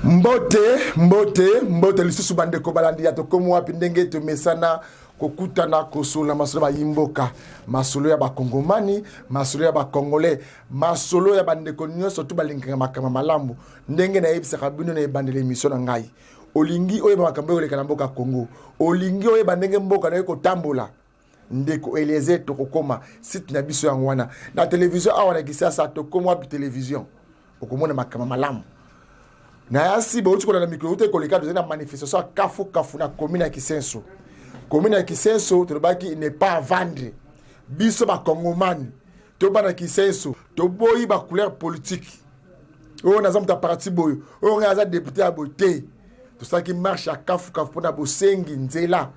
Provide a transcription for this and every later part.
Mbote lisusu bande ko balandi ya to komo wapi ndenge to mesana kokutana kosola masolo ba yimboka masolo ya bakongomani masolo ya bakongolais masolo ya bande ko nyonso to balinga makama malamu ndenge na yebisa kabino na ebandele émission na ngai olingi oye ba makambo oleka na mboka Congo olingi oye bandenge mboka na ko tambola ndeko Eliezer to kokoma site na biso yango wana na télévision awana kisasa to komo wapi télévision okomona makama malamu na yasi ba uti ko na micro ute ko leka de na manifestation kafu na commune ya Kisenso. Commune ya Kisenso to baki n'est pas à vendre. Biso ba kongomani to ba na Kisenso to boyi ba couleur politique. O na zamta parti boyo. O ngaza député aboté. To ça qui marche à kafu pona bosengi nzela.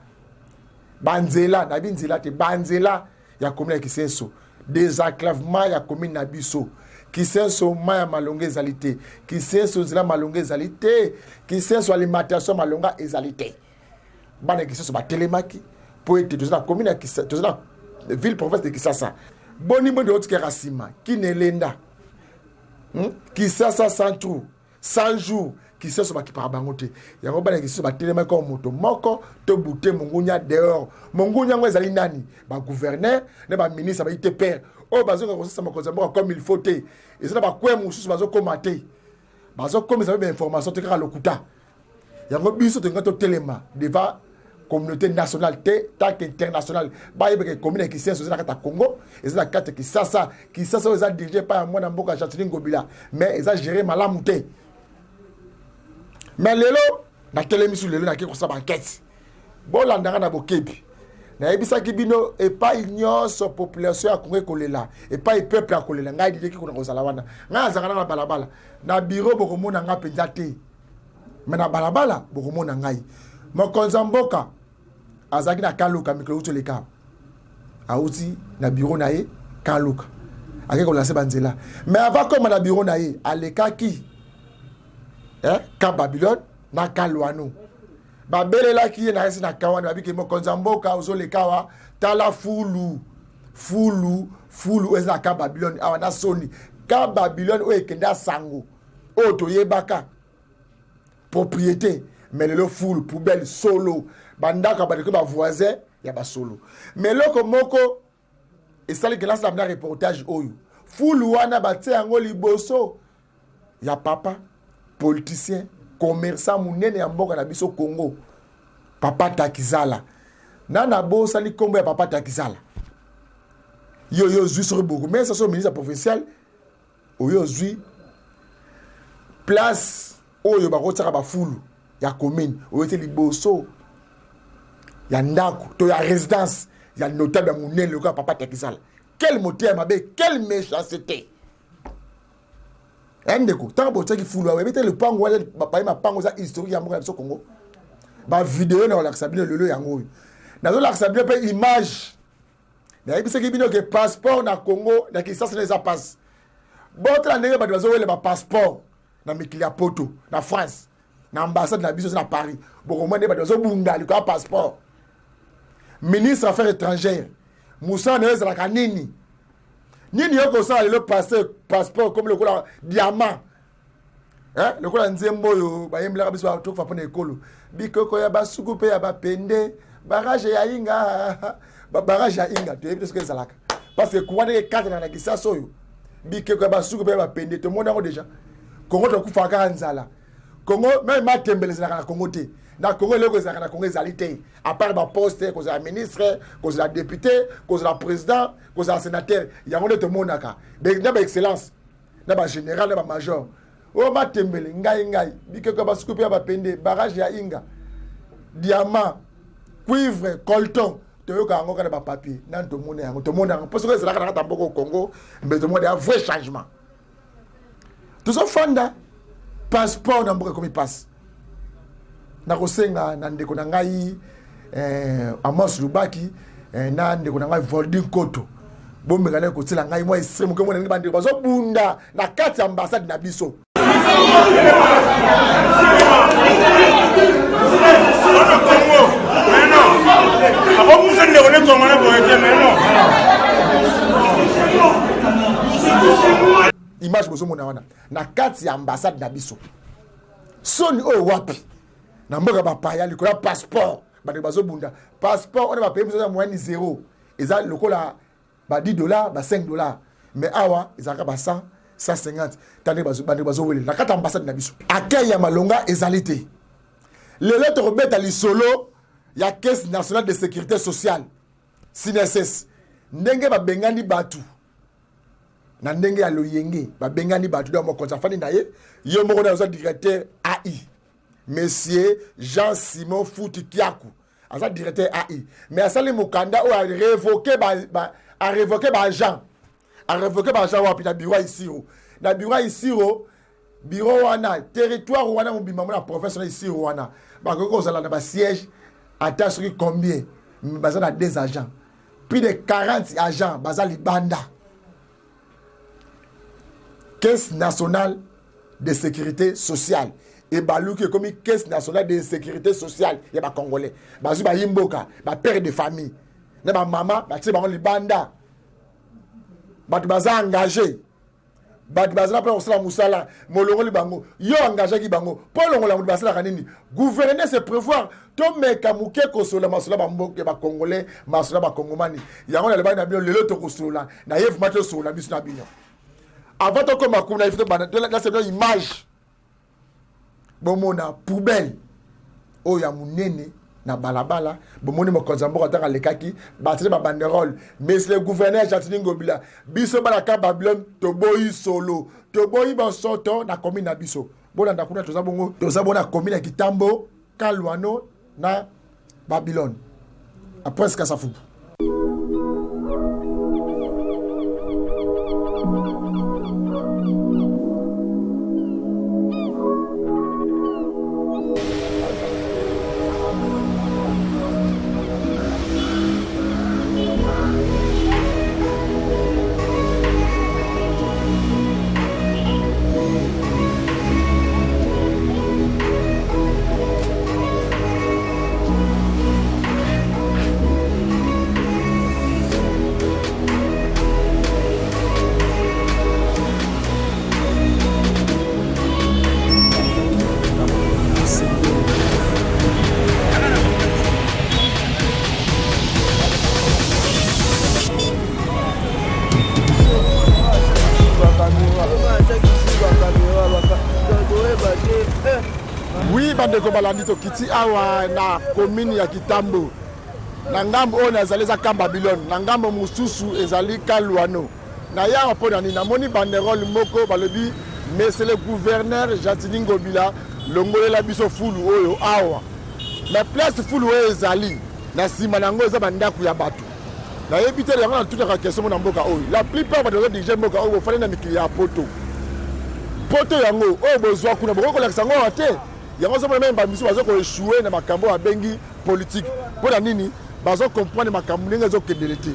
Banzela na binzela te banzela ya commune ya Kisenso. Désenclavement ya commune na biso. Kisenso maya malonga ezalité, Kisenso zela malonga ezalité, Kisenso alimentation malonga ezalité. Bana Kisenso ba telemaki pour être dans la commune ya Kisenso, dans la ville province de Kisasa. Boni de haute kerasima, Kinelenda. Kisasa sans trou, 100 jours, Kisenso ba kipara bangote. Yango bana Kisenso ba telemaki comme moto moko to bouter mongunya dehors. Mongunya ngo ezali nani? Ba gouverneur, ne ba ministre ba ite père. Oh, bazo ko makozamba comme il faut te. Et ça ba quoi mususu bazo komater. Bazo comme ça be information te kaka lokuta. Yango biso te ngato telema devant communauté nationale te tak internationale. Ba yebe commune qui c'est na kata Congo, et ça kata qui ça ça dirigé par moi na mboka Jacqueline Ngobila, mais ils a géré malamu te. Mais lelo na télémission lelo na ki ko sa banquette. Bolanda na bokebi. Na ebisa kibino et pas ignoso population ya Congo kolela et pas peuple ya kolela ngai dije ki kuna kozala wana ngai azakana na balabala na bureau bokomona nga penza te mais na balabala bokomona ngai mokonza mboka azaki na Kaluka mikolo uto leka auti na bureau na ye Kaluka akeko lancer banzela mais avant comme na bureau na ye aleka ki ka Babylone na Kalwano babelela ki na resi na kawana babike mokonza mboka ozolekawa tala fulu eza ka Babylone awana soni ka Babylone o ekenda sango o toyebaka propriété mais le fulu poubelle solo bandaka ba ba voisin ya ba solo mais loko moko esali que lance na reportage oyo fulu wana batie yango liboso ya papa politicien commerçant munene ya mboka na biso Congo Papa Takizala nana bo sali kombo ya Papa Takizala yo zui sur beaucoup mais ça son ministre provincial oyo zui place oyo ba kotaka ba fulu ya commune oyo te liboso ya ndako to ya résidence ya notable munene le Papa Takizala quel moteur mabe quelle méchanceté. Ndeko tango botaki fulu awe bete le pango wala ba ma pango za historique ya mboka biso Congo ba vidéo na la sabine lelo yango na zo la sabine pe image na ebise ki bino ke passeport na Congo na Kinshasa na za passe botre na ndenge ba bazo wele ba passeport na mikilia poto na France na ambassade na biso na Paris boko mwende ba bazo bunda li ko passeport ministre affaires étrangères Moussa Neza la kanini nini yoko sa le passeport comme le cola diamant le cola nzembo yo ba yembla biso to fa pona ekolo bikoko ya basuku pe ya bapende barrage ya inga barrage ya inga to yebi ce que zalaka parce que kwa de cadre na Kisaso yo bikoko ya basuku pe ya bapende to monde ngo déjà Congo to kufa ka nzala Congo même matembeleza na Congo te na Congo leko za na Congo ezalité à part ba poste ko za ministre ko za député ko za président ko za sénateur yango de monaka na ba excellence na ba général na ba major o matembele ngai bikeko ba scoop ya ba pende barrage ya inga diamant cuivre coltan to yoka ngo kana ba papier nan to mona yango to mona parce que c'est là ka ta mboko Congo mais to mona un vrai changement tout ça fonda passeport na mboka comme il passe na kosenga na ndeko na ngai Amos Lubaki na ndeko na ngai Volding Koto bombe kana ko tsela ngai moi extreme ko mona ndeko bazo bunda na kati ambassade na biso image bozo mona wana na kati ambassade na biso soni oyo wapi na mboka bapaya likola passeport bande bazobunda passeport on va payer ça moins 0 eza lokola ba $10 ba $5 mais awa ezaka ba 100 150 tande bande bazowele na kata ambassade na biso akay ya malonga ezalité lelo to robeta lisolo ya caisse nationale de sécurité sociale CNSS ndenge babengani batu na ndenge ya loyenge babengani batu do mokonza fani na ye yo moko na zo directeur AI monsieur Jean-Simon Fouti Kiakou aza directeur AI mais asali mukanda o a révoqué agent wapi na bureau ici na bureau ici bureau wana territoire wana mobimba na province na ici wana bakoko zala na ba siège ata soki combien baza na 2 agents plus de 40 agents baza libanda caisse nationale de sécurité sociale et baluki comme caisse nationale de sécurité sociale ya ba congolais bazu ba yimboka ba père de famille na ba mama ba tse ba libanda batu baza engagé batu baza na osala musala molongo libango yo engagé ki bango polongo la basala kanini gouverner c'est prévoir to meka muke kosola masula ba mboke ba congolais masula ba kongomani yango na lebana bino lelo to kosola na yev mato sola biso na bino avant to ko makuna ifite bana là c'est une image bomona poubelle o ya munene na balabala bomoni mokonza mboka taka lekaki batile ba banderole mais le gouverneur Jatini Ngobila biso bala ka Babylone toboyi solo toboyi ba soto na commune na biso bona ndakuna toza bongo toza bona commune Kitambo Kalwano na Babylone après ce que ça fout. Oui, bande ko balandito kiti awa na commune ya Kitambo. Na ngambo ona ezali za Babylone, na ngambo mususu ezali Kalwano. Na ya rapona ni na moni banderole moko balobi monsieur le gouverneur Jatini Ngobila longolela biso fulu oyo awa. Na place fulu oyo ezali na sima nango eza bandaku ya batu. Na yebite yango na toute la question na mboka oyo. La plupart ba déjà mboka oyo fale na mikili ya poto. Poto yango oyo bozwa kuna boko la sango ate. Yango so même ba misu bazo ko échouer na makambo ya bengi politique. Pona nini bazo comprendre makambo ndenge zo kedelete.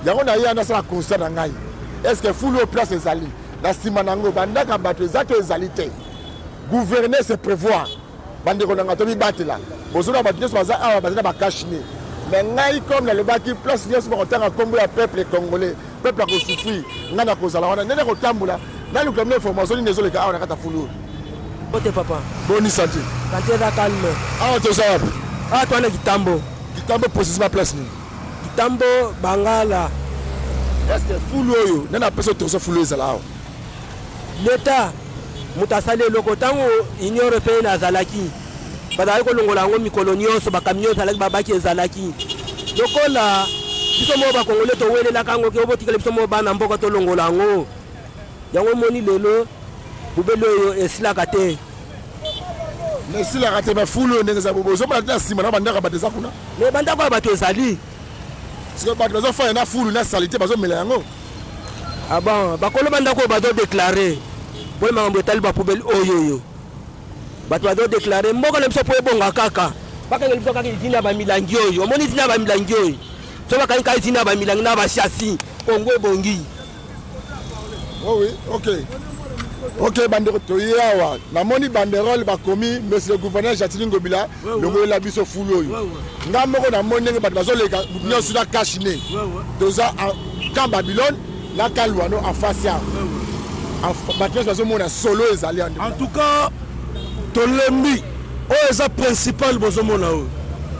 Yango na ya na sala constat na ngai. Est-ce que fulu au place ezali na sima nango bandaka bato ezato ezali te. Gouverner c'est prévoir. Bande ko nanga to bi batela. Bozona ba nyos baza awa bazana ba kashine. Mais ngai comme le baki place nyos ba kotanga kombo ya peuple congolais. Peuple a ko souffrir. Ngana ko zala wana nene ko tambula. Na lu comme information ni zoleka awa na kata fulu. Côté papa. Bonne santé. Santé da calme. Ah to ça. Ah toi na Kitambo. Kitambo précisément place ni. Kitambo Bangala. Est-ce que fulu oyo nana peso to so fulu ezala. L'état mutasale loko tango Union européenne azalaki. Badali ko longola ngo mikolo nyonso ba camion zalaki babaki ezalaki. Lokola biso mo ba Congolais to welela kango ke obotikele biso mo bana mboka to longola ngo. Yango moni lelo bubelo yo esilaka te. Mais si la raté ba fulu ndenge za bobo so ba na sima na bandaka bateza kuna. Mais bandaka bato ezali. Parce que bato bazo fa na fulu na salité bazo mela yango. Ah bon, bakolo bandako bazo déclarer. Pour mambo etali ba poubelle oyoyo. Bato bazo déclarer mboka na biso po ebonga kaka. Baka ngeli biso kaka itina ba milangi oyo. Omoni itina ba milangi oyo. So baka nkai itina ba milangi na ba chassis. Kongo ebongi. Oh oui, OK. OK, bandero to yawa. Na moni banderole ba komi monsieur le gouverneur Jatini Ngobila longo la biso fulu oyo. Ngambo ko na moni nge bato bazo leka nyoso na kashine. Doza en Babylone la Kalwano en face ya. En tout cas, tolembi oyo eza principal bozomona oyo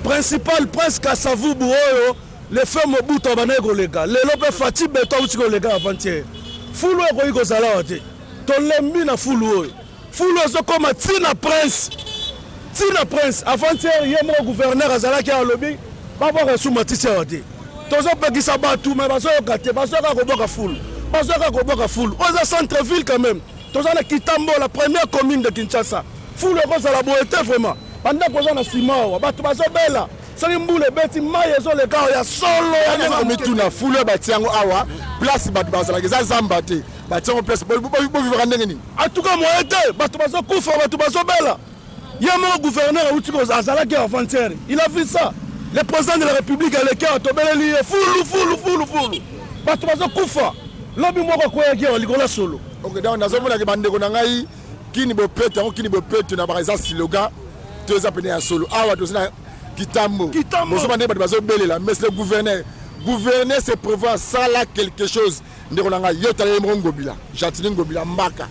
principal presque asavubu oyo le fe mobutu abandaki koleka lelo mpe fati beto auti koleka avant-hier fulu oyo ekoki kozala wa te tolembi na fulu oyo fulu ezokoma tina prince avant-hier ye moko gouverneur azalaki alobi babwaka esuma titi awa te tozopekisa bato me bazoyoka te bazoyoka koboka fulu oyo eza centre ville quand même toza na Kitambo la première commune de Kinshasa fulu ekozala boye te vraiment bandako oza na nsima awa bato bazobela soki mbula ebeti mai ezoleka awa ya solo yamituna fulu oyo batia yango awa place bato bazalaka eza zamba te batia yango place bovivaka ndenge nini atuka moye te bato bazokufa bato bazobela ye moko gouverneur auti azalaki avant-hier il a vu ça le président de la république aleki awa tobeleli ye fulu bato bazokufa lobi moko akweyaki awa likolo solo ok donc nazomonaki bandeko na ngai kini bopeto yango kini bopeto na baka eza siloga to eza pene ya solo awa toza na Kitambo mozoba ndenge bato bazobelela mais le gouverneur se prévoit sala quelque chose ndeko na ngai yo taleli moko Ngobila Jatini Ngobila mbaka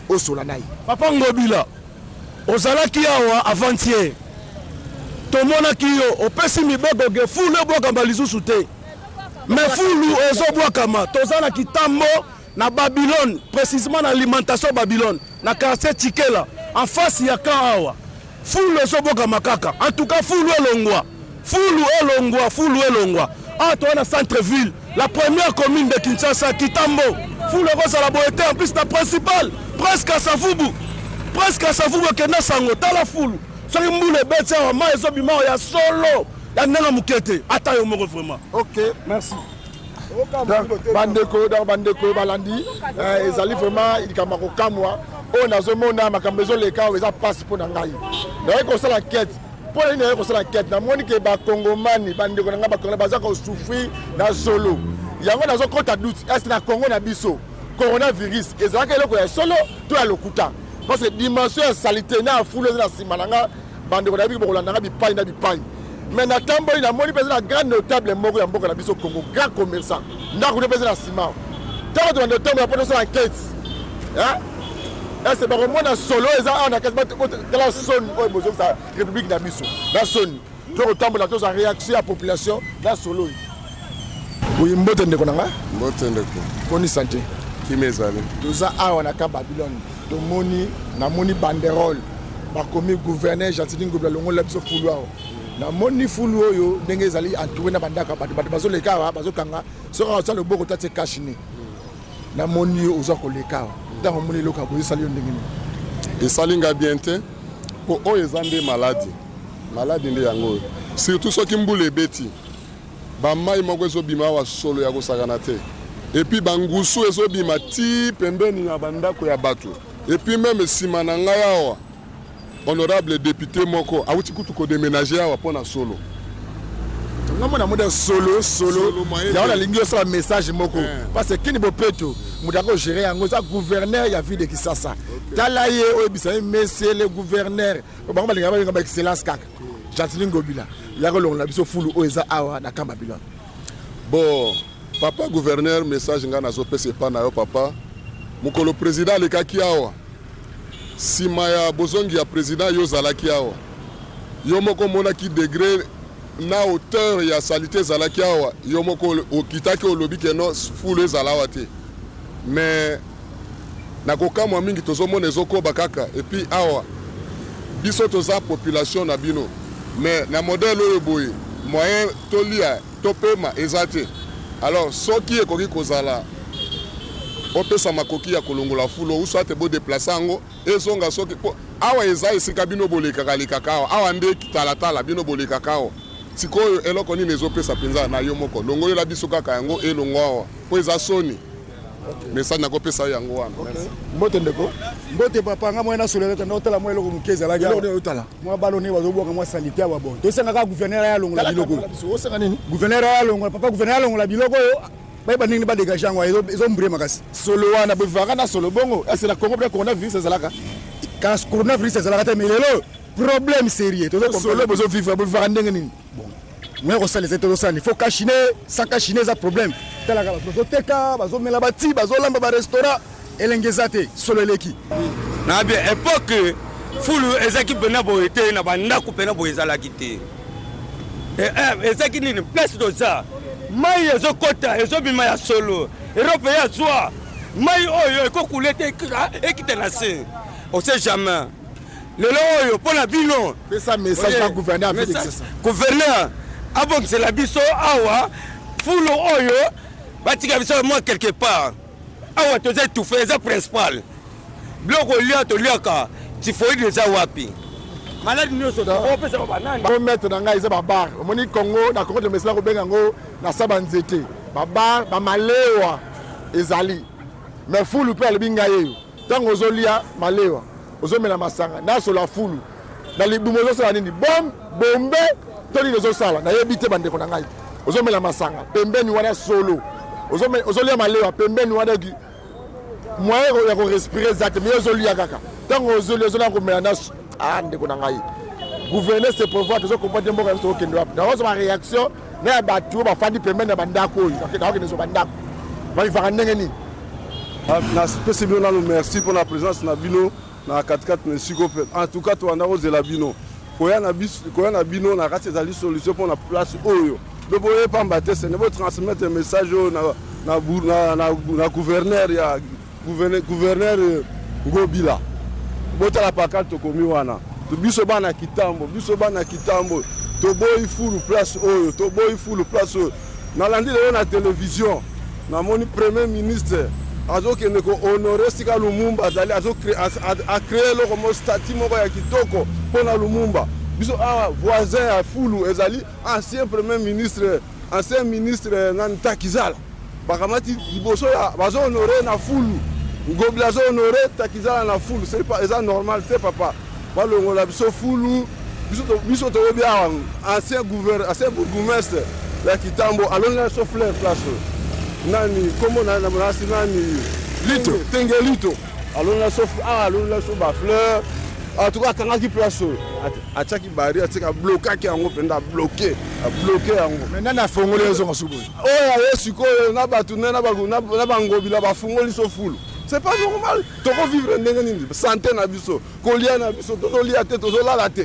osola na ye papa Ngobila ozalaki awa avant-hier tomonaki yo opesi mibeko ke fulu ebwakama lisusu te mais fulu ezobwakama toza na Kitambo na Babylone précisément na alimentation Babylone na quartier Tikela en face ya kan awa fulu ezobwakama kaka en tout cas fulu elongwa awa toza na centre ville la première commune de Kinshasa Kitambo fulu ekozala boye te en plus na principal presque asavubu ekenda sango tala fulu soki mbula ebeti awa mai ezobima ya solo ya ndenge moke te ata yo moko vraiment ok merci bandeko balandi ezali vraiment likambo kokamwa oyo nazomona makambo ezoleka oyo eza mpasi mpo na ngai naye kosala kete mpo na nini naye kosala kete namoni ke bakongomani bandeko na ngai bakongomani baza kosouffrir na solo yango nazokota doute ese na kongo na biso coronavirus ezalaka eloko ya solo to ya lokuta parce que dimension ya salite na afulu eza na nsima na nga bandeko na biki bokolanda nga bipai na bipai mais natamboli namoni mpenza na grand notable moko ya mboka na biso Congo grand commerçant ndako nde mpenza na nsima ntango tobanda otambola mpo tosala nkete ese bakomona solo eza awa na kati tala soni oyo bozokisa république na biso na soni tokotambola tozwa réaction ya population na solo oyo oyi mbote ndeko na nga mbote ndeko poni santé kimi ezali toza awa na ka Babylone namoni banderole bakomi gouverneur Jatini Ngobila longola biso fulu awa namoni fulu oyo ndenge ezali entouré na bandako bato bazoleka awa bazokanga soki aza loboko tatie kashine namoni oza koleka awa ntango omoni eloko boye esali yo ndenge nini esali nga bien te mpo oyo eza nde maladi nde yango oyo surtout soki mbula ebeti bamai moko ezobima awa solo ya kosakana te epuis bangusu ezobima ti pembeni ya bandako ya bato epuis meme nsima na ngai awa honorable député moko awuti kutu kodeménager awa mpo na solo ngamona moda solo yango nalingi osala message moko parce que kini bopeto moto akogere yango eza gouverneur ya ville de Kisasa tala ye oyebisa ye monsieur le gouverneur bango balinga balinga ba excellence kaka Jatini Ngobila ya kolongola biso fulu oyo eza awa na ka Babylone bon papa gouverneur message nga nazopesa epa na yo papa mokolo président alekaki awa nsima ya bozongi ya président yo ozalaki awa yo moko omonaki degré na hauteur ya salite ezalaki awa yo moko okitaki olobi keno fulu ezala awa te mais nakokamwa mingi tozomona ezokoba kaka epuis awa biso toza population na bino mais na modèle oyo boye moyen tolia topema eza te alors soki ekoki kozala opesa makoki ya kolongola fulo uso te bo déplacer yango ezonga soki awa eza esika bino bolekaka lekaka awa nde kitalatala bino bolekaka awa sikoyo eloko nini ezopesa mpenza na yo moko longolela biso kaka yango elongo awa mpo eza soni message nakopesa yango wana mbote ndeko mbote papa nga moyena soleleta ndotala moyo eloko moke ezalaki mwa baloni bazobwaka mwa salite awa bon tosengaka gouverneur ya longola biloko gouverneur ya longola papa gouverneur ya longola biloko oyo bayeba ndenge badégage yango ezombrie makasi solo wana bovivaka na solo bongo ese na congo mpe coronavirus ezalaka ka coronavirus ezalaka te mais lelo problème sérieux solo bozovivre bovivaka ndenge nini moye kosala eza tozosala il faut kachine sans kachine eza problème talaka bato bazoteka bazomela bati bazolamba barestaurant elenge eza te solo eleki na bien époque fulu ezaki pena boye te na bandako pena boye ezalaki te ezaki nini place toza mai ezokota ezobima ya solo erope ya zwa mai oyo ekokule te ekite na se on sait jamais lelo oyo mpona bino pesa message na gouverneur gouverneur abongisela biso awa fulu oyo batika biso moi quelque part awa toza étouffé eza principal biloko olia toliaka tifoide eza wapi maladi nyonso opesa banani bamettre na ngai eza babar omoni congo na congo de mesila kobenga yango na saba nzete babar bamalewa ezali mais fulu mpe alobi ngai eyo ntango ozolia malewa ozomela masanga nasola fulu na libumu ozosala nini bombe to nini ozosala nayebi te bandeko na ngai ozomela masanga pembeni wana solo ozolia malewa pembeni wana moyen ya korespire eza te mais ozolia kaka ntango ozolia komela na ndeko na ngai gouverner se pouvoir tozokomprendre mboka biso okende wapi naozo baréaction na ya bato bafandi pembeni na bandako oyo nakokende so bandako balivaka ndenge nini napesi bino nano merci mpo na présence na bino na 4-4 mesiko mpe en tout cas toanda kozela bino koya na bino na kati ezali solution mpo na place oyo mpe boye pamba te sene botransmettre message oyo na gouverneur ya gouverneur Ngobila botala pakal tokomi wana biso bana kitambo toboyi fulu place oyo nalandi lelo na télévision namoni premier ministre azokende kohonore sika Lumumba azali acrée eloko mo statut moko ya kitoko mpona Lumumba biso awa voisin ya fulu ezali ancien ministre nani Takizala bakamati liboso ya bazohonore na fulu Ngobila azohonore Takizala na fulu eza normal te papa balongola biso fulu biso toyebi awa ancien bourgmestre ya Kitambo alonela so fleur place nani komo na nasi nani lito tengelito alonela so ba fleur en tout cas akangaki place atiaki bari atika blokaki yango mpenda bloqué yango maintenant na fongoli ezonga suboyi oyo aye sikoyo na bato na bangobila bafungoli so fulu c'est pas normal toko vivre ndenge nini santé na biso kolia na biso tozolia te tozolala te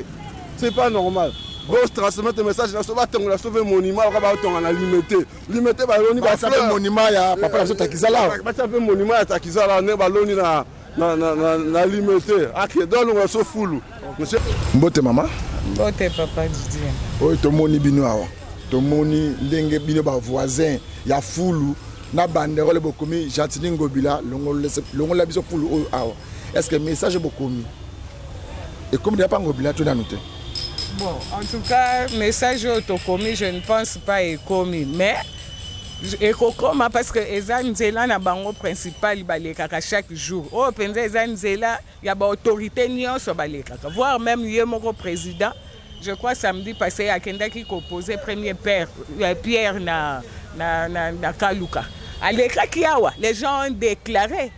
c'est pas normal bos transmettre message na so batongola sauver monument ka batonga na limité baloni ba fleur monument ya papa na Takizala ba monument ya Takizala ne baloni na limité ake dolonga so fulu monsieur mbote mama mbote papa Didi oyo tomoni bino awa tomoni ndenge bino ba voisin ya fulu na banderole bokomi Gentili Ngobila longola biso fulu oyo awa est-ce que message bokomi et comme déjà pas Ngobila tu n'as noté. Bon, en tout cas, message autocomi, je ne pense pas écomi, mais ekokoma parce que eza nzela na bango principal balekaka chaque jour. Oh, penza eza nzela ya ba autorité nyonso balekaka. Voire même yé moko président, je crois samedi passé akendaki ko poser premier pierre na Kaluka. Alekaki awa, les gens ont déclaré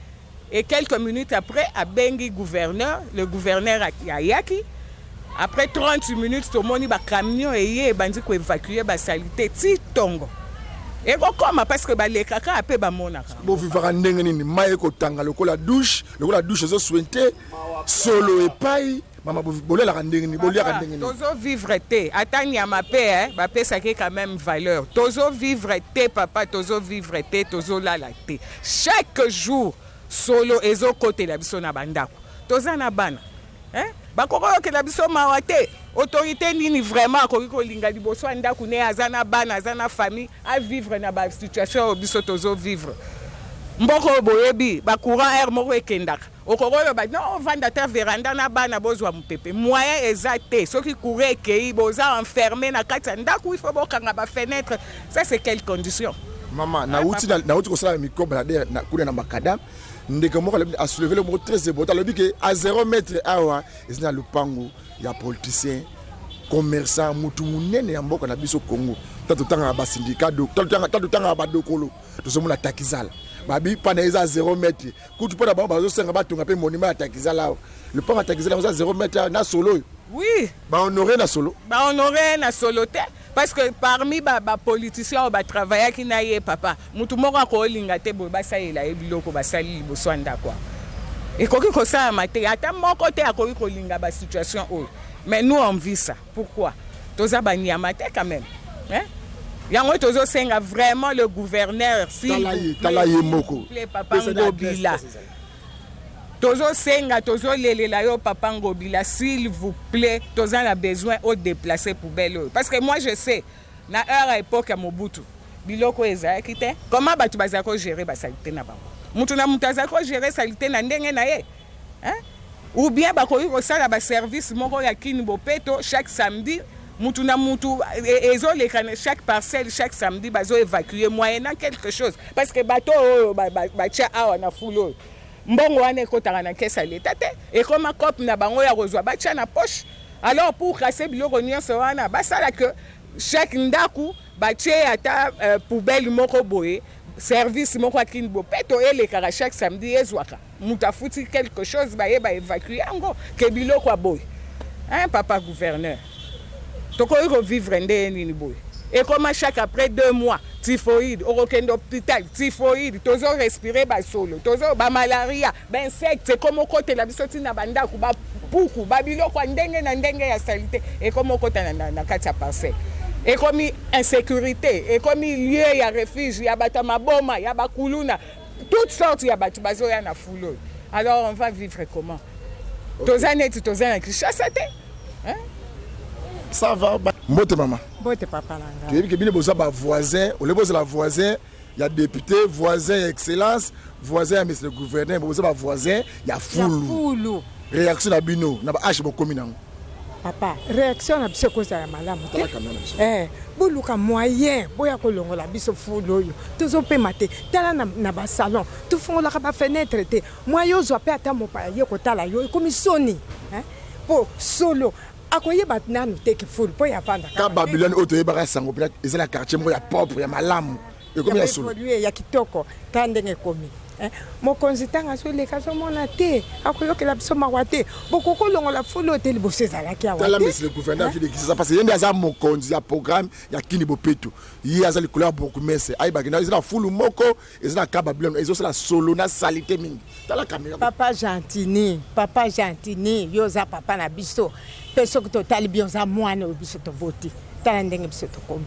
et quelques minutes après a bengi gouverneur, le gouverneur ayaki. Après 30 minutes, tout le monde a camion et bandi ko évacuer ba salité ti tongo. Et comment parce que les kaka a pe ba monaka. Bo vivra ndenge nini maye ko tanga lokola douche zo souhaité solo et paille mama bolela ka ndenge ni bolia ka ndenge ni. Tozo vivre te atanya ma pe ba pesa ke quand même valeur. Tozo vivre te papa tozo vivre te tozo lala te. Chaque jour solo ezo côté la biso na bandako. Toza na bana. Bakoko ke la biso mawate autorité nini vraiment ko linga liboso ndako ne azana bana azana famille à vivre na ba situation biso tozo vivre mboko boyebi ba courant air moko ekendaka okoroyo ba non vanda veranda na bana bozwa mupepe moyen exacté soki courir kei boza enfermé na kati ndako il faut bokanga ba fenêtre ça c'est quelle condition maman na uti ko sala micro balader na kuna na makadam ndeko moko a soulevé le mot très important le que à 0 mètre awa ezina lupango ya politicien commerçant mutu munene ya mboka na biso Congo tatutanga ba syndicat do tatutanga ba dokolo tozomona Takizala babi pana eza 0 mètre kutu pona ba bazosenga batunga pe monument ya Takizala le pont ya Takizala eza 0 mètre na solo oui ba honorer na solo te parce que parmi ba politiciens ba travailler ki na ye papa mutu moko ko linga te bo ba salela e biloko ba sali liboso ndako ekoki kosalama te ata moko te akoki kolinga basituation oyo. Mais nous on vit ça. Pourquoi? Toza banyama te quand même. Hein? Yango tozosenga vraiment le gouverneur s'il vous plaît Papa Ngobila. Tozosenga tozolelela yo Papa Ngobila s'il vous plaît, toza na besoin au déplacer poubelle. Parce que moi je sais na heure à époque ya Mobutu biloko ezalaki te. Comment batu bazako gérer basalite na bango? Mutu na mutu azako gérer salite na ndenge na ye. Hein? Ou bien bakoki kosala ba service moko ya kini bopeto chaque samedi. Mutu na mutu ezolekana chaque parcelle chaque samedi bazo évacuer moyennant quelque chose parce que bato batia awa na fulo mbongo wana ekotaka na kesa leta te ekoma kope na bango ya kozwa batia na poche. Alors pour casser biloko nyonso wana basala que chaque ndaku batie ata poubelle moko boye service moko akini bopeto elekaka chaque samedi ezwaka mutu afuti quelque chose baye ba évacuer yango ke biloko boye. Hein papa gouverneur tokoki kovivre nde nini boye ekoma chaque après 2 mois typhoïde okokende hôpital typhoïde tozo respirer basolo tozo bamalaria bainsecte ekoma okotela biso ntina bandako bapuku babiloko ndenge na ndenge ya salite ekoma okota na kati ya parcelle ekomi insécurité ekomi lieu ya refuge ya bato maboma ya bakuluna toutes sortes ya bato bazoya na fulo. Alors on va vivre comment? Toza neti toza na Kinshasa te. Hein? Ça va. Mbote maman. Mbote papa nanga. Tu veux que bien boza ba voisin, on le boza la voisin, il y a député, voisin excellence, voisin monsieur le gouverneur, boza ba voisin, il y a foulou. Réaction na bino, na ba H bokomi nango. Papa, réaction na biso koza ya malamu te. Boluka moyen, boya kolongola biso foulou yo. Tozo pe mate, tala na ba salon, tu fongola ka ba fenêtre te. Moyo zo pe ata mopa ye kotala yo, komi soni. Hein? Po solo akoye batnanu teki full po ya vanda ka Babylone otoye baka sango pela ezala quartier mo ya propre ya malamu ekomi ya solo ya kitoko tandenge komi mokonzi tanga so leka so mona te akoyokela biso mawa te bokoko longola full hotel bosezalaki awa tala monsieur le gouverneur fi de kisa parce yende aza mokonzi ya programme ya kini bopeto yi aza likolo ya beaucoup messe ai bagina ezala full moko ezala ka Babylone ezo la solo na salité mingi tala caméra papa gentini yoza papa na biso peso que total bionza mwana obiso to voti tala ndenge biso to komi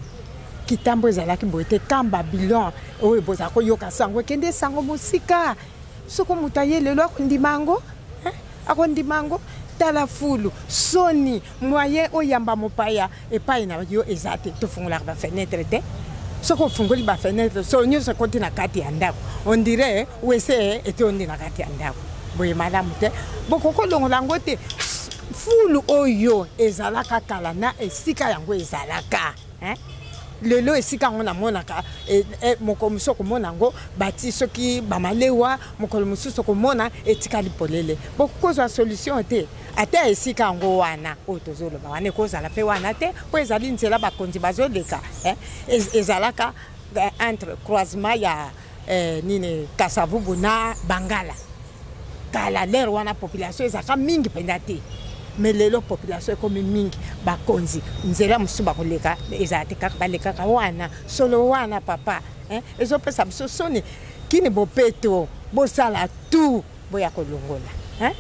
kitambo ezalaki boete kamba bilon oyo boza ko yoka sango kende sango musika soko mutaye lelo akondimango akondimango tala fulu soni moyen oyamba mopaya epai na yo ezate to fungola ba fenêtre te soko fungoli ba fenêtre so nyoso konti na kati ya ndako on dirait wese ete ondi na kati ya ndako boye malamu te bokoko longola ngote fulu oyo ezalaka kala na esika yango ezalaka lelo esika ngona monaka mokomuso komona ngo bati soki bamalewa mokomuso komona etikali polele bokozwa solution te ata esika ngo wana otozolo ba wane kozala pe wana te po ezali nzela bakonzi bazoleka ezalaka entre croisement ya nini Kasavubu na Bangala kala lero wana population ezaka mingi pendate mais lelo population comme mingi bakonzi nzela musuba koleka ezate kaka baleka wana solo wana papa ezo pesa biso soni kini bopeto bosala tout boya kolongola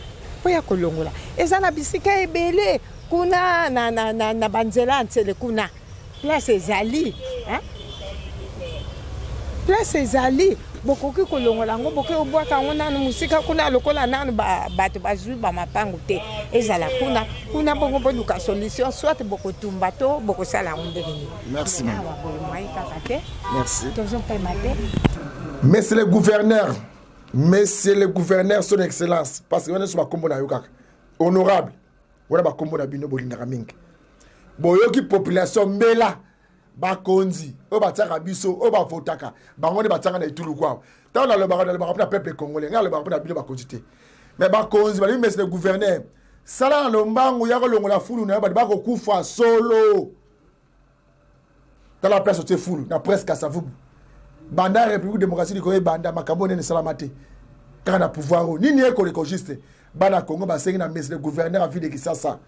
boya kolongola ezana bisika ebele kuna na banzela ntsele kuna place ezali bokoki kolongola ngo bokoki obwaka ngo nanu musika kuna lokola nanu bato bazwi bamapangu te ezala kuna bongo boluka solution soit bokotumba to bokosala ngo ndenge. Merci maman. Merci. Monsieur le gouverneur son excellence parce que on est sur bakombo na yokaka honorable wala bakombo na bino bolingaka mingi boyoki population mbela bakonzi o bataka biso o bavotaka bango ne batanga na itulu kwao tant dans le baron peuple congolais ngalo baron na bino bakonzi te mais bakonzi bali monsieur le gouverneur sala lombangu ya kolongola fulu na bali bakokufa solo dans la place de fulu na presque Kasavubu banda République démocratique du Congo banda makambo ne salamate kana pouvoir nini eko l'écologiste bana Congo basengi na monsieur le gouverneur a vu de Kinshasa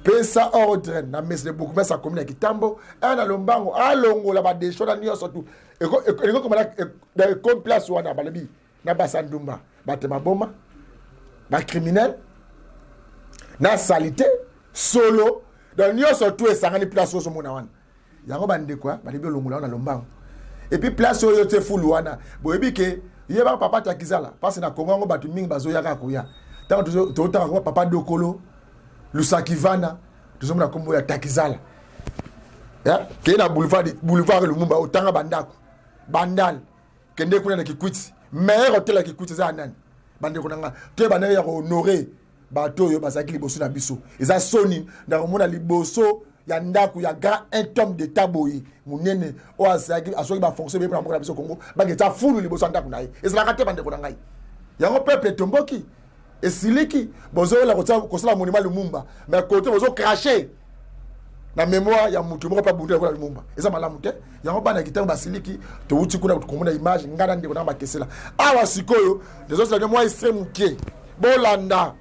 pesa ordre na monsieur le bourgmestre sa commune ya Kitambo na lombango alongola ba deshoda nyonso tout eko comme la place wana balabi na basandumba batema boma criminel na salité solo donc nyonso tout esangani place oso mona wana yango bande quoi balibi olongula wana lombango et puis place oyo te fulu wana boyebi ke yeba papa takizala parce na Congo ngo batu mingi bazoyaka koya tango totaka ko papa dokolo lusakivana tuzomona kombo ya takizala ya ke na boulevard Lumumba otanga bandako bandal kende kuna na Kikwiti meilleur hôtel ya Kikwiti za nani bande konanga te bana ya honorer bato yo bazaki liboso na biso eza soni na komona liboso ya ndako ya grand un tome de taboyi munene o azaki asoki ba foncer be pour na biso Congo bageta fulu liboso ndako na ye ezalaka te bande konanga yango peuple tomboki esiliki bozo la kosala monument Lumumba mais côté bozo cracher na mémoire ya mutu moko pa bundu ya Lumumba eza malamu te yango bana kitango basiliki to uti kuna komona image ngana ndeko na bakesela awa sikoyo les autres la moi extrême muke bolanda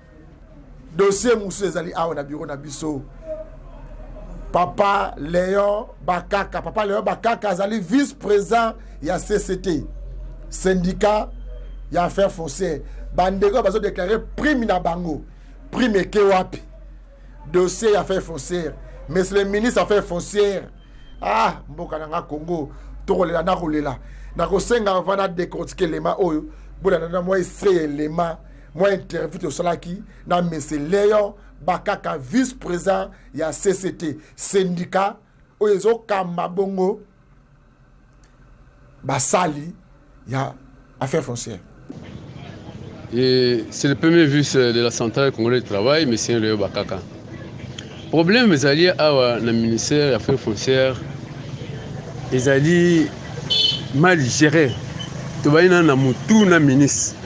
dossier musu ezali awa na bureau na biso Papa Léon Bakaka azali vice-président ya CCT syndicat ya affaires foncières bandeko bazo déclarer prime na bango prime ke wapi dossier ya affaires foncières mais le ministre affaires foncières mboka nanga Congo tokolela na kolela na kosenga vana décortiquer lema oyo bola na moi extrait lema moi interview to salaki na monsieur Léon Bakaka vice-président ya CCT syndicat oyezo kamba bongo basali ya affaires foncières. Et c'est le premier vice de la centrale congolaise du travail, M. Léo Bakaka. Problème est allié à la ministère des Affaires foncières, ils allaient mal gérer. Tu vas y avoir un ministre.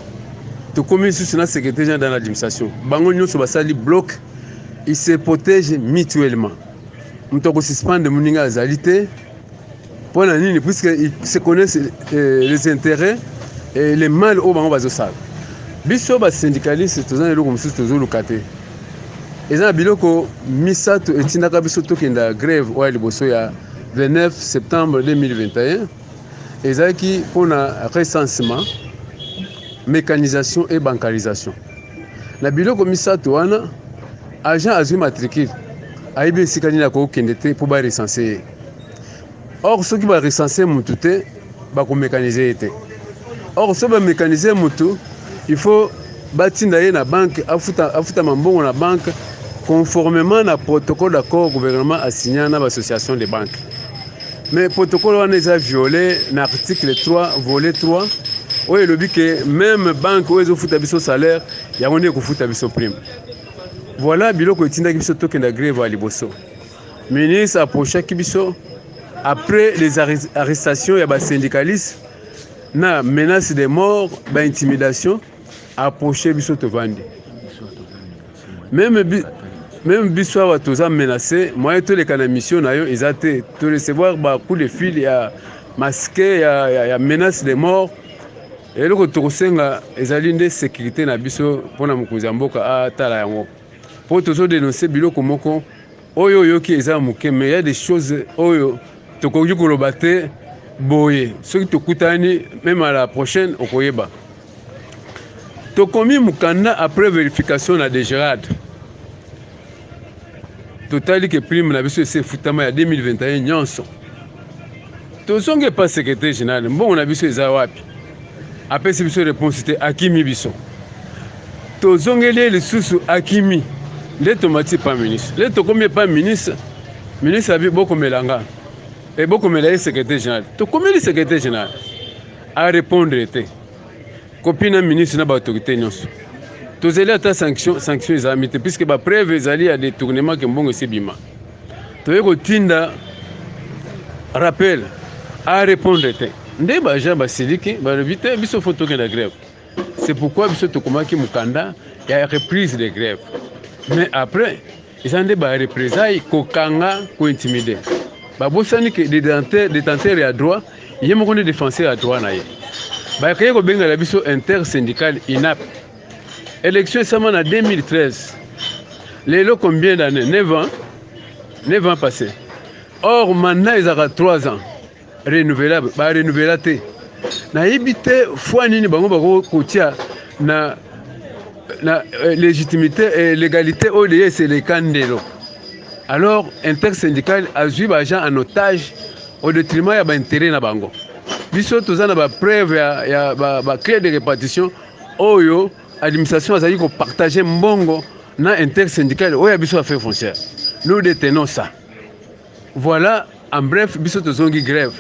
Tu commis sur la secrétaire dans l'administration. Bango nyo so basali bloc, ils se protègent mutuellement. Nous te suspendre moninga azalité. Pour la ligne, puisqu'ils se connaissent les intérêts et les mal au bango bazosal. Biso ba syndicaliste tozana eloko mosusu tozolukate eza biloko misato etindaka biso tokenda grève oya liboso ya 29 septembre 2021 ezalaki mpona recensement mécanisation et bancarisation na biloko misato wana agent azwi matricule ayebi esika nini akokende te mpo barecense ye or soki barecense motu te bakomécanize ye te or so bamécanize motu il faut bâtir na banque afuta mambongo na banque conformément na protocole d'accord gouvernement a signé na l'association des banques. Mais protocole on est violé na article 3 volet 3 où il dit que même banque où ils futa biso salaire ya on est ko futa biso prime. Voilà biloko etinda biso token da grève à liboso. Ministre approché biso après les arrestations ya ba syndicalistes na menace de mort, ba intimidation approché biso tovandi. Même biso wa toza menacé, moi tous les kana mission na yo ezate to recevoir ba coup de fil ya masqué ya menace de mort. Et le kotosenga ezali nde sécurité na biso pona mukuza mboka atala yango. Pour tozo dénoncer biloko moko oyo yoki eza muke mais il y a des choses oyo tokoki koloba te boye soki tokutani même à la prochaine okoyeba. Tokomi mukanda après vérification na DGRAD. Total que prime na biso c'est futama ya 2021 nyonso. Tozonge pas secrétaire général, bon na biso eza wapi. Après c'est biso réponse te Akimi biso. Tozonge les sous Akimi. Les tomatis pas ministre. Les tokomi pas ministre. Ministre abi boko melanga. Et boko melanga secrétaire général. Tokomi le secrétaire général à répondre te. Copine ministre na ba autorité nyonso. Tozeli ata sanction ezamite puisque ba preuve ezali ya détournement ke mbongo sebima. Toyeko tinda rappel à répondre te. Nde ba ja ba siliki ba revite biso photo ke la grève. C'est pourquoi biso tokomaki mukanda ya reprise de grève. Mais après ils ont des représailles kokanga ko intimider. Ba bosani ke détenteur ya droit, yemo ko défenseur ya droit na ye. Ba kayeko benga la biso intersyndical INAP. Élection seulement en 2013. Les lots combien d'années? 9 ans. 9 ans passés. Or, maintenant, ils ont 3 ans. Renouvelable. Bah, renouvelable. Na yibite fois nini bango bako kotia na la légitimité et l'égalité au lieu c'est les candidats. Alors intersyndical a joué l'agent en otage au détriment de l'intérêt na bango. Biso toza na ba preuve ya ba clé de répartition oyo administration azali ko partager mbongo na intersyndical oyo biso affaire foncière. Nous détenons ça. Voilà en bref biso tozongi grève.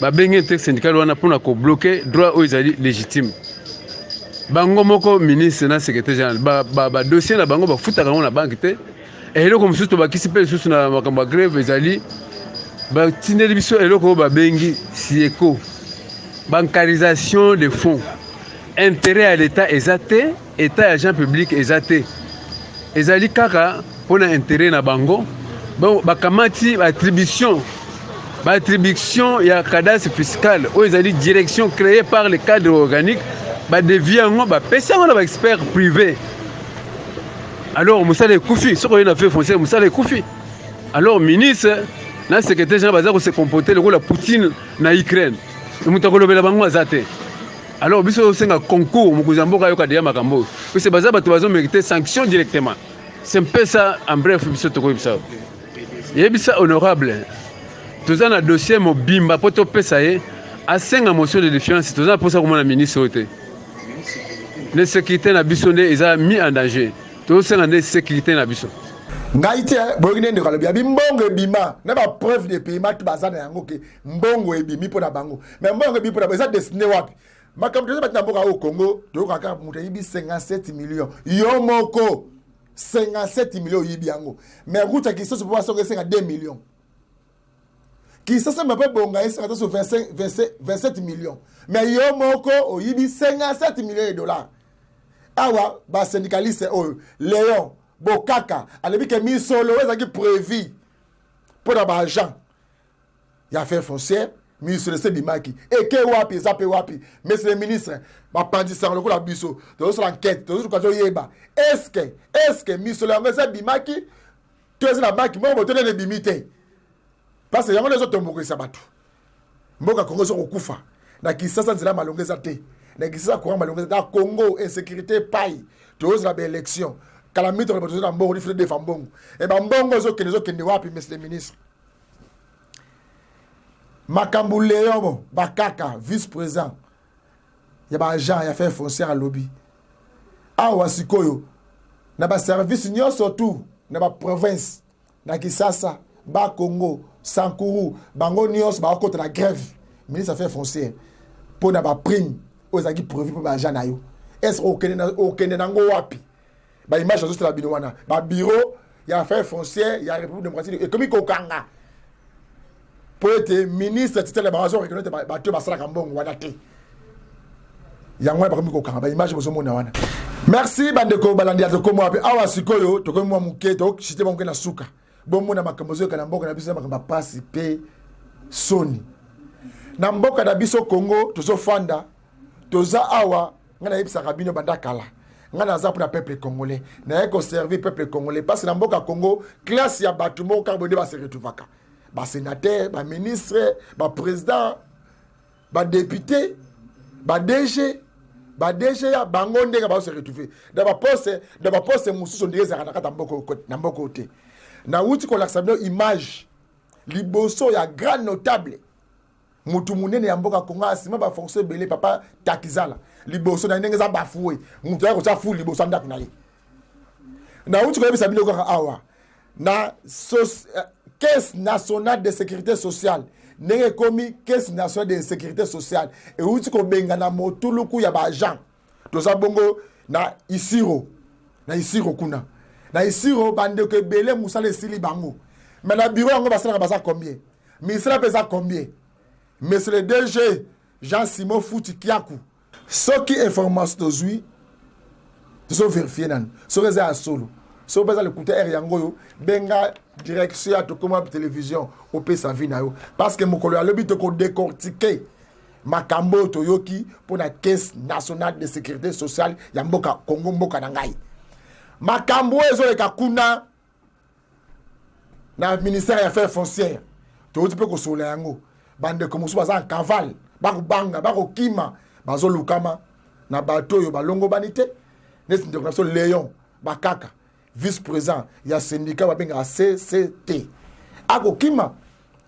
Ba bengi intersyndical wana pour na ko bloquer droit oyo ezali légitime. Bango moko ministre na secrétaire général ba dossier na bango ba futaka na banque te. Et là comme sous to ba kisi pe sous na makamba grève ezali ba tineli biso eloko ba bengi sieko. Bancarisation des fonds. Intérêt à l'État exaté, État agent public exaté. Ezali kaka pour un intérêt na bango. Bon, bakamati attribution. Attribution ya cadastre fiscal. Ou ezali direction créée par le cadre organique. Ba deviango ba pesango na ba expert privé. Alors Moussa le Koufi, ce qu'on a fait foncier Moussa le Koufi. Alors ministre, na secrétaire général bazako se comporter le rôle la Poutine na Ukraine. Mutakolobe la bango azate. Alors biso senga concours mukuzamboka yoka deya makambo. C'est bazaba bato bazo mériter sanction directement. C'est un peu ça en bref biso toko bisa. Yebisa honorable. Toza na dossier mobimba poto pesa ye a senga motion de défiance toza pour ça comme la ministre ote. Les sécurité na biso ne eza mis en danger. Toza senga de sécurité na biso. Ngaite boyine de kalobia bimbongo ebima na ba preuve de paiement to bazana yango ke mbongo ebimi po na bango mais mbongo ebi po na eza destiné wapi makambo toza batina mboka au Congo to kaka muta yibi 57 millions yo moko 57 millions yibi yango mais route qui se peut songa 2 millions qui ça me peut bonga esa sur 27 millions mais yo moko o yibi 57 millions de dollars awa ba syndicaliste o Léon Bokaka, alebi que mi solo ezaki prévu pour ba agent. Il a fait foncière, ministre de Sebimaki et que wapi zape wapi, monsieur le ministre, ba pandi sang le ko la biso, de sur l'enquête, de sur ko yeba. Est-ce que ministre de Sebimaki tu es la banque mo boto de bimité. Parce que yango les autres mboko sabatu. Mboka Congo so kufa. Na kisasa nzela malongeza te. Na kisasa ko malongeza da Congo insécurité paille. Tu es la élection. Calamité on a mbongo ni de fambongo et ba mbongo zo kende wapi monsieur le ministre Makambu Léon Bakaka vice-président ya ba agent ya fait foncière à lobby awa sikoyo na ba service nyonso tout na ba province na Kisasa ba Congo Sankuru bango nyonso ba côté la grève ministre affaires foncières pour na ba prime aux aki prévu pour ba agent na yo est-ce au kende nango wapi ba image juste la binowana ba bureau ya affaires foncières ya République démocratique économique okanga pour être ministre titulaire ba raison reconnaître ba to ba sala kambongo wana te ya ngwa ba komiko okanga ba image bozo mona wana merci bandeko balandi ato komo ape awa sikoyo to komo muke to chite bango na suka bon mona makambo zo kana mboka na biso makamba pasi pe soni na mboka na biso Congo tozo fanda toza awa ngana yebisa kabino bandakala ngana za pour le peuple congolais na conserver peuple congolais parce que na mboka Congo classe ya batumo carbone ba se retrouvaka ba sénateur ba ministre ba président ba député ba DG ya bango ndenge ba se retrouver da ba poste mususu ndenge za kana na mboka côté na wuti ko l'accès image liboso ya grand notable mutu munene ya mboka Congo asima ba fonction belé papa Takizala liboso na ndenge za bafuwe mutu ya ko sa fu liboso ndako na ye na uti ko yebisa biloko awa na caisse nationale de sécurité sociale ndenge komi caisse nationale de sécurité sociale et uti ko benga na motuluku ya ba agent to za bongo na isiro kuna na isiro bande ko belé musale sili bango mais na bureau yango basala basa combien ministère pesa combien monsieur le DG Jean-Simon Fouti Kiakou soki information tozui tozo vérifier nan so reza solo so beza le écouteur yango yo benga direction ya to comme télévision au pesa vina yo parce que mokolo ya lobi to ko décortiquer makambo to yoki pour la caisse nationale de sécurité sociale ya mboka Congo mboka na ngai makambo ezo le kakuna na ministère ya affaires foncières to ti pe ko sola yango bande comme so baza en cavale bako banga bako kima bazo lukama na bato yo balongo banité neti ndeko na biso Léon Bakaka vice-président ya syndicat babenga CCT akokima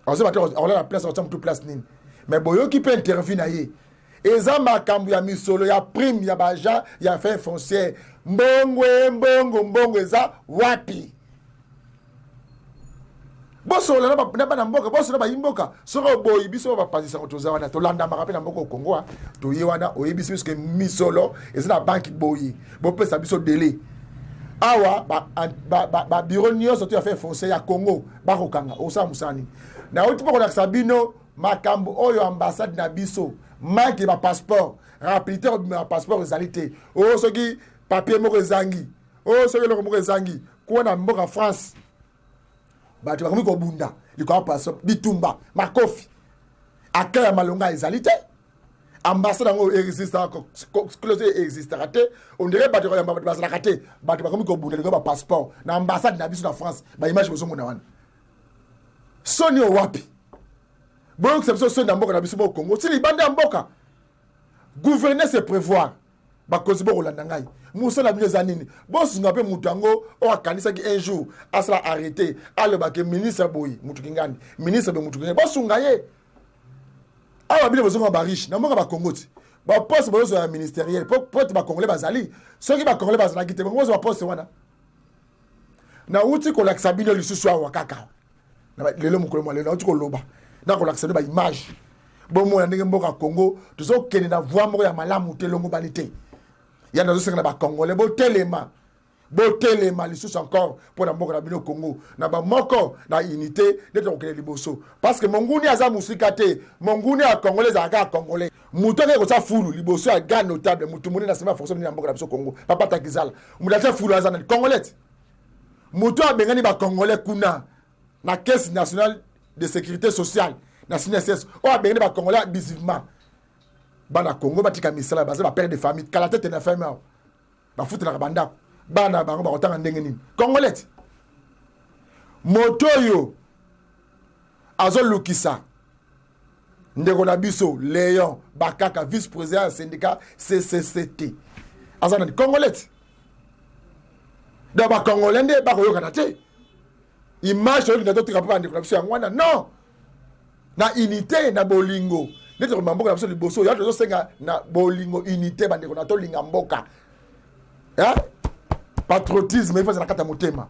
azo batako la place au temps toute place nini mais boyoki pe interview na ye eza makambo ya misolo ya prime ya baja ya fin foncière mbongo eza wapi bosola na bana mboka bosola ba imboka soko boyi biso ba pasisa ko toza wana to landa maka pe na mboko Kongo to ye wana oyebisi biso ke misolo eza na banki boyi bo pesa biso délai awa ba bureau nyonso to ya fait foncier ya Congo bakokanga osa musani na oti poko na sabino makambo oyo ambassade na biso manque ba passeport rapidité ba passeport ezalité o soki papier moko ezangi o soki loko moko ezangi ko na mboka France bato bakomi kobunda likwa passeport bitumba makofi akaya malonga ezalité ambassade ngo existe close existe raté on dirait bato ya bato raté bato bakomi kobunda likwa passeport na ambassade na biso na France ba image bozo mona wana soni o wapi bon que ça soni na mboka na biso au Congo si libanda mboka gouverner c'est prévoir ba kozibo rolanda ngai musa na bino zanini boss ngape mutango o akanisa ki un jour asala arrêté ale ba ke ministre boyi mutu kingani ministre be mutu kingani boss ngaye awa bino bozo ba riche na mboka ba Congo ti ba poste bozo ya ministériel pote ba congolais bazali soki ba congolais bazala kite bozo ba poste wana na uti ko laksa bino lisusu awa kaka na lelo mukolo mwa lelo uti ko loba na ko laksa ba image bomo ya ndenge mboka Congo tuzo kene na voix moko ya malamu telongo balite ya nazo senga na ba congolais botelema lisusu encore pour na mboka na bino Congo na ba moko na unité neto kokele liboso parce que monguni aza musika te monguni ya congolais za congolais muto ke ko sa fulu liboso ya gars notable mutu moni na sema force na mboka na biso Congo papa takizala mudata fulu aza na congolais muto abengani ba congolais kuna na caisse nationale de sécurité sociale na CNSS o abengani ba congolais abusivement bana Congo batika misala baza ba père de famille kala tete na famille ba futa na banda bana bango ba kotanga ndenge nini congolais motoyo azo lukisa ndeko na biso Léon Bakaka vice-président ya syndicat CCCT azana ni congolais da ba congolais nde ba koyoka na te image oyo ndato tika pa ndeko na biso ya ngwana non na unité na bolingo nete ko mboka na biso liboso ya tozo senga na bolingo unité bandeko na to linga mboka patriotisme ifa na kata motema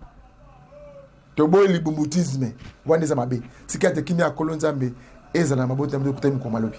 to boy libumbutisme wandeza mabe tikate kimya kolonzambe ezala mabota mdo kutami ko malobi